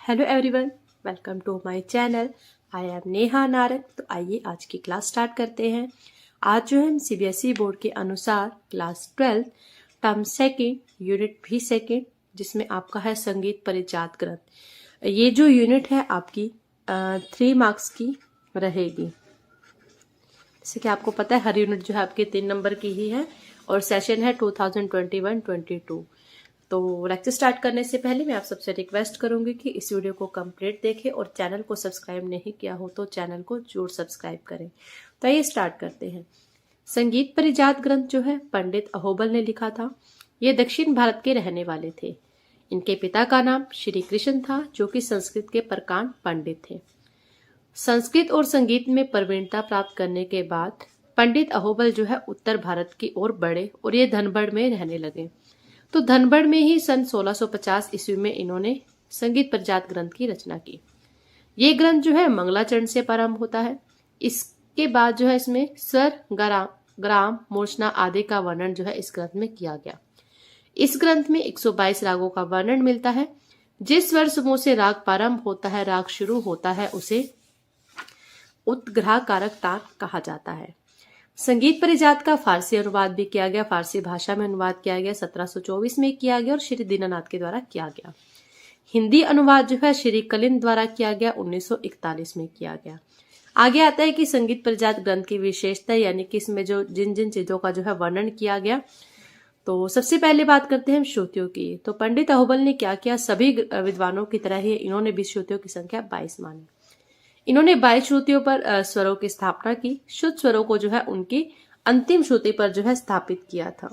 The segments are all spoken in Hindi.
Hello everyone, welcome to my channel. I am Neha Narang. तो आइए आज की क्लास स्टार्ट करते हैं। आज जो है सीबीएसई बोर्ड के अनुसार क्लास 12 टर्म सेकेंड यूनिट भी सेकेंड, जिसमें आपका है संगीत परिजात ग्रंथ। ये जो यूनिट है आपकी 3 मार्क्स की रहेगी। जैसे कि आपको पता है हर यूनिट जो है आपके 3 नंबर की ही है और सेशन है 2021-22। तो लेक्चर स्टार्ट करने से पहले मैं आप सबसे रिक्वेस्ट करूंगी कि इस वीडियो को कंप्लीट देखें और चैनल को सब्सक्राइब नहीं किया हो तो चैनल को जरूर सब्सक्राइब करें। तो आइए स्टार्ट करते हैं। संगीत परिजात ग्रंथ जो है पंडित अहोबल ने लिखा था। ये दक्षिण भारत के रहने वाले थे। इनके पिता का नाम श्री कृष्ण था, जो कि संस्कृत के प्रकांड पंडित थे। संस्कृत और संगीत में प्रवीणता प्राप्त करने के बाद पंडित अहोबल जो है उत्तर भारत की ओर बढ़े और ये धनबड़ में रहने लगे। तो धनबड़ में ही सन 1650 ईस्वी में इन्होंने संगीत परिजात ग्रंथ की रचना की। ये ग्रंथ जो है मंगलाचरण से प्रारंभ होता है। इसके बाद जो है इसमें स्वर, ग्राम, मूर्छना आदि का वर्णन जो है इस ग्रंथ में किया गया। इस ग्रंथ में 122 रागों का वर्णन मिलता है। जिस स्वर समूह से राग प्रारंभ होता है, राग शुरू होता है, उसे उत्ग्रह कारक तान कहा जाता है। संगीत परिजात का फारसी अनुवाद भी किया गया, फारसी भाषा में अनुवाद किया गया, 1724 में किया गया और श्री दीनानाथ के द्वारा किया गया। हिंदी अनुवाद जो है श्री कलिंद द्वारा किया गया, 1941 में किया गया। आगे आता है कि संगीत परिजात ग्रंथ की विशेषता, यानी कि इसमें जो जिन जिन चीजों का जो है वर्णन किया गया। तो सबसे पहले बात करते हैं श्रुतियों की। तो पंडित अहोबल ने क्या किया, सभी विद्वानों की तरह ही इन्होंने भी श्रुतियों की संख्या 22 मानी। इन्होंने 22 श्रुतियों पर स्वरों की स्थापना की। शुद्ध स्वरों को जो है उनकी अंतिम श्रुति पर जो है स्थापित किया था।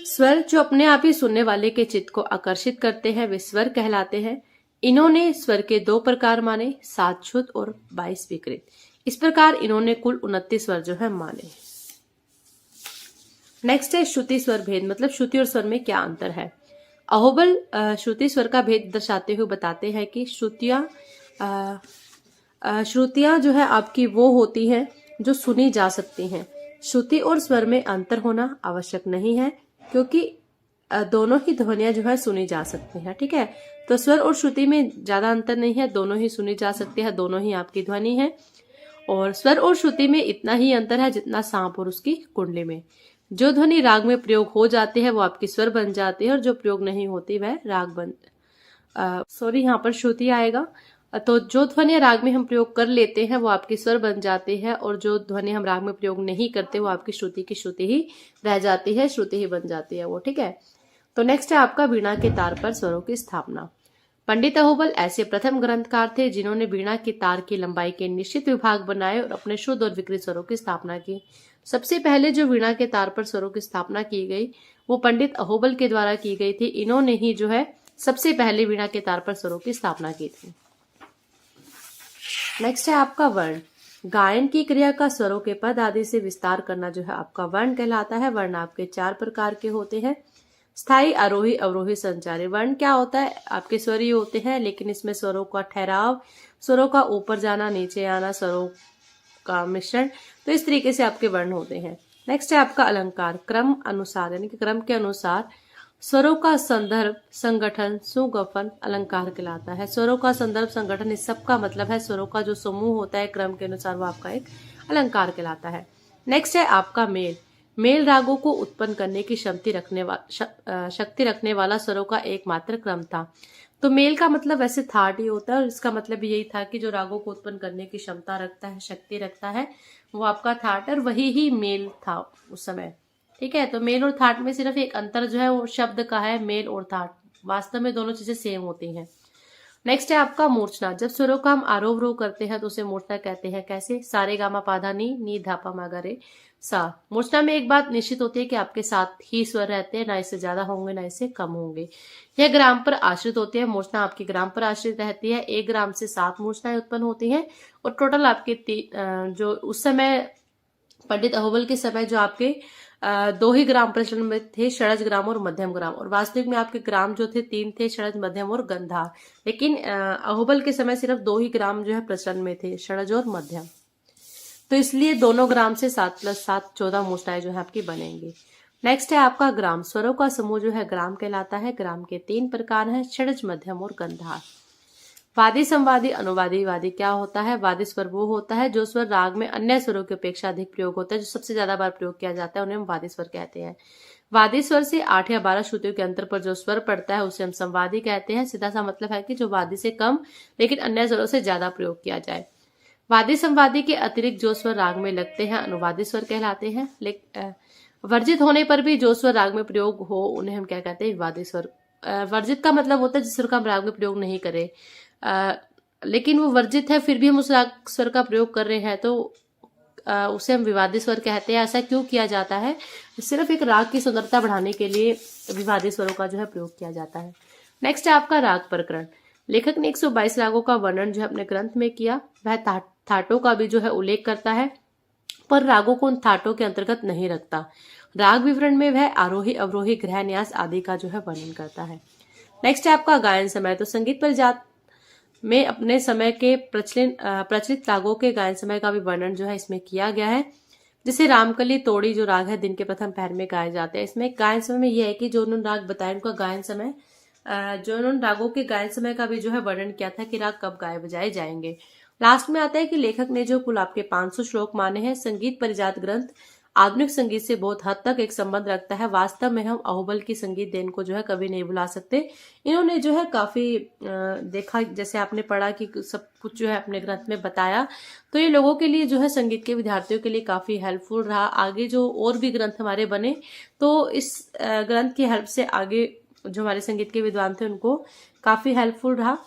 स्वर जो अपने आप ही सुनने वाले के चित्त को आकर्षित करते हैं, वे स्वर कहलाते हैं। इन्होंने स्वर के 2 प्रकार माने, 7 शुद्ध और 22 विकृत। इस प्रकार इन्होंने कुल 29 स्वर जो है माने। नेक्स्ट है श्रुति स्वर भेद, मतलब श्रुति और स्वर में क्या अंतर है। अहोबल श्रुति स्वर का भेद दर्शाते हुए बताते हैं कि श्रुतियां जो है आपकी वो होती हैं जो सुनी जा सकती हैं। श्रुति और स्वर में अंतर होना आवश्यक नहीं है, क्योंकि दोनों ही ध्वनियां जो है सुनी जा सकती हैं। ठीक है, तो स्वर और श्रुति में ज्यादा अंतर नहीं है, दोनों ही सुनी जा सकती है, दोनों ही आपकी ध्वनि है। और स्वर और श्रुति में इतना ही अंतर है जितना सांप और उसकी कुंडली में। जो ध्वनि राग में प्रयोग हो जाती है वो आपकी स्वर बन जाती है और जो प्रयोग नहीं होती वह राग यहाँ पर श्रुति आएगा। तो जो ध्वनि राग में हम प्रयोग कर लेते हैं वो आपकी स्वर बन जाती है और जो ध्वनि हम राग में प्रयोग नहीं करते वो आपकी श्रुति की श्रुति ही रह जाती है, श्रुति ही बन जाती है वो। ठीक है, तो नेक्स्ट है आपका वीणा के तार पर स्वरों की स्थापना। पंडित अहोबल ऐसे प्रथम ग्रंथकार थे जिन्होंने वीणा की तार की लंबाई के निश्चित विभाग बनाए और अपने शुद्ध और विकृत स्वरों की स्थापना की। सबसे पहले जो वीणा के तार पर स्वरों की स्थापना की गई वो पंडित अहोबल के द्वारा की गई थी। इन्होंने ही जो है सबसे पहले वीणा के तार पर स्वरों की स्थापना की थी। नेक्स्ट है आपका वर्ण। गायन की क्रिया का स्वरों के पद आदि से विस्तार करना जो है आपका वर्ण कहलाता है। वर्ण आपके 4 प्रकार के होते हैं। स्थायी, आरोही, अवरोही, संचारी। वर्ण क्या होता है, आपके स्वर ही होते हैं, लेकिन इसमें स्वरों का ठहराव, स्वरों का ऊपर जाना, नीचे आना, स्वरों का मिश्रण, तो इस तरीके से आपके वर्ण होते हैं। नेक्स्ट है आपका अलंकार। क्रम अनुसार, यानी कि क्रम के अनुसार स्वरों का संदर्भ, संगठन, सुगठन अलंकार कहलाता है। स्वरों का संदर्भ, संगठन, इस सब का मतलब है स्वरों का जो समूह होता है क्रम के अनुसार वो आपका एक अलंकार कहलाता है। नेक्स्ट है आपका मेल। मेल रागों को उत्पन्न करने की शक्ति रखने वाला स्वरों का एकमात्र क्रम था। तो मेल का मतलब वैसे थाट ही होता है और इसका मतलब यही था कि जो रागों को उत्पन्न करने की क्षमता रखता है, शक्ति रखता है, वो आपका थाट और वही ही मेल था उस समय। ठीक है, तो मेल और थाट में सिर्फ एक अंतर जो है वो शब्द का है, मेल और थाट। वास्तव में दोनों चीजें सेम होती हैं। नेक्स्ट है आपका मूर्छना। जब स्वरों का हम आरोह अवरोह करते हैं तो उसे मूर्छना कहते हैं। कैसे, सारे गामा पाधा नी धा पा मा गा रे सा। मूर्छना में एक बात निश्चित होती है कि आपके 7 ही स्वर रहते हैं, ना इससे ज्यादा होंगे ना इससे कम होंगे। यह ग्राम पर आश्रित होती है। मूर्छना आपकी ग्राम पर आश्रित रहती है। 1 ग्राम से 7 मूर्छनाएं उत्पन्न होती हैं और टोटल आपके जो उस समय पंडित अहोबल के समय जो आपके 2 ही ग्राम प्रचलन में थे, षडज ग्राम और मध्यम ग्राम। और वास्तविक में आपके ग्राम जो थे 3 थे, षडज, मध्यम और गंधार। लेकिन अहोबल के समय सिर्फ 2 ही ग्राम जो है प्रचलन में थे, षडज और मध्यम। तो इसलिए दोनों ग्राम से 7 + 7 14 मूर्छनाएं जो है आपकी बनेंगी। नेक्स्ट है आपका ग्राम। स्वरों का समूह जो है ग्राम कहलाता है। ग्राम के 3 प्रकार हैं, षड्ज, मध्यम और गंधार। वादी, संवादी, अनुवादी। वादी क्या होता है? वादी स्वर वो होता है जो स्वर राग में अन्य स्वरों की अपेक्षा अधिक प्रयोग होता है, जो सबसे ज्यादा बार प्रयोग किया जाता है, उन्हें हम वादी स्वर कहते हैं। वादी स्वर से 8 या 12 श्रुतियों के अंतर पर जो स्वर पड़ता है उसे हम संवादी कहते हैं। सीधा सा मतलब है कि जो वादी से कम लेकिन अन्य स्वरों से ज्यादा प्रयोग किया जाए। वादी संवादी के अतिरिक्त जो स्वर राग में लगते हैं अनुवादी स्वर कहलाते हैं। वर्जित होने पर भी जो स्वर राग में प्रयोग हो उन्हें हम क्या कहते हैं? वादी स्वर। वर्जित का मतलब होता है जिस स्वर का हम राग में प्रयोग नहीं करें, लेकिन वो वर्जित है फिर भी हम उस राग स्वर का प्रयोग कर रहे हैं तो उसे हम विवादी स्वर कहते हैं। ऐसा क्यों किया जाता है? सिर्फ एक राग की सुंदरता बढ़ाने के लिए विवादी स्वरों का जो है प्रयोग किया जाता है। नेक्स्ट है आपका राग प्रकरण। लेखक ने 122 रागों का वर्णन जो है अपने ग्रंथ में किया। वह थाटों का भी जो है उल्लेख करता है, पर रागों को उन थाटों के अंतर्गत नहीं रखता। राग विवरण में वह आरोही, अवरोही, ग्रह न्यास आदि का जो है वर्णन करता है। नेक्स्ट है आपका गायन समय। तो संगीत परिजात में अपने समय के प्रचलित रागों के गायन समय का भी वर्णन जो है इसमें किया गया है। जैसे रामकली, तोड़ी जो राग है दिन के प्रथम पहर में गाए जाते हैं। इसमें गायन समय में यह है कि जो उन्होंने राग बताया उनका गायन समय, जो उन्होंने रागों के गायन समय का भी जो है वर्णन किया था कि राग कब गाए बजाए जाएंगे। लास्ट में आता है कि लेखक ने जो कुल आपके 500 श्लोक माने हैं। संगीत परिजात ग्रंथ आधुनिक संगीत से बहुत हद तक एक संबंध रखता है। वास्तव में हम अहुबल की संगीत देन को जो है कभी नहीं भुला सकते। इन्होंने जो है काफी देखा, जैसे आपने पढ़ा कि सब कुछ जो है अपने ग्रंथ में बताया, तो ये लोगों के लिए जो है संगीत के विद्यार्थियों के लिए काफी हेल्पफुल रहा। आगे जो और भी ग्रंथ हमारे बने तो इस ग्रंथ की हेल्प से आगे जो हमारे संगीत के विद्वान थे उनको काफी हेल्पफुल रहा।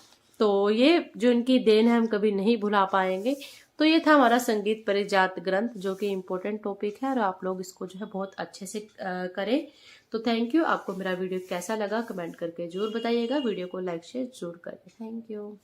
तो ये जो इनकी देन है हम कभी नहीं भुला पाएंगे। तो ये था हमारा संगीत परिजात ग्रंथ, जो कि इम्पोर्टेंट टॉपिक है और आप लोग इसको जो है बहुत अच्छे से करें। तो थैंक यू। आपको मेरा वीडियो कैसा लगा कमेंट करके जरूर बताइएगा। वीडियो को लाइक शेयर जरूर करें। Thank you.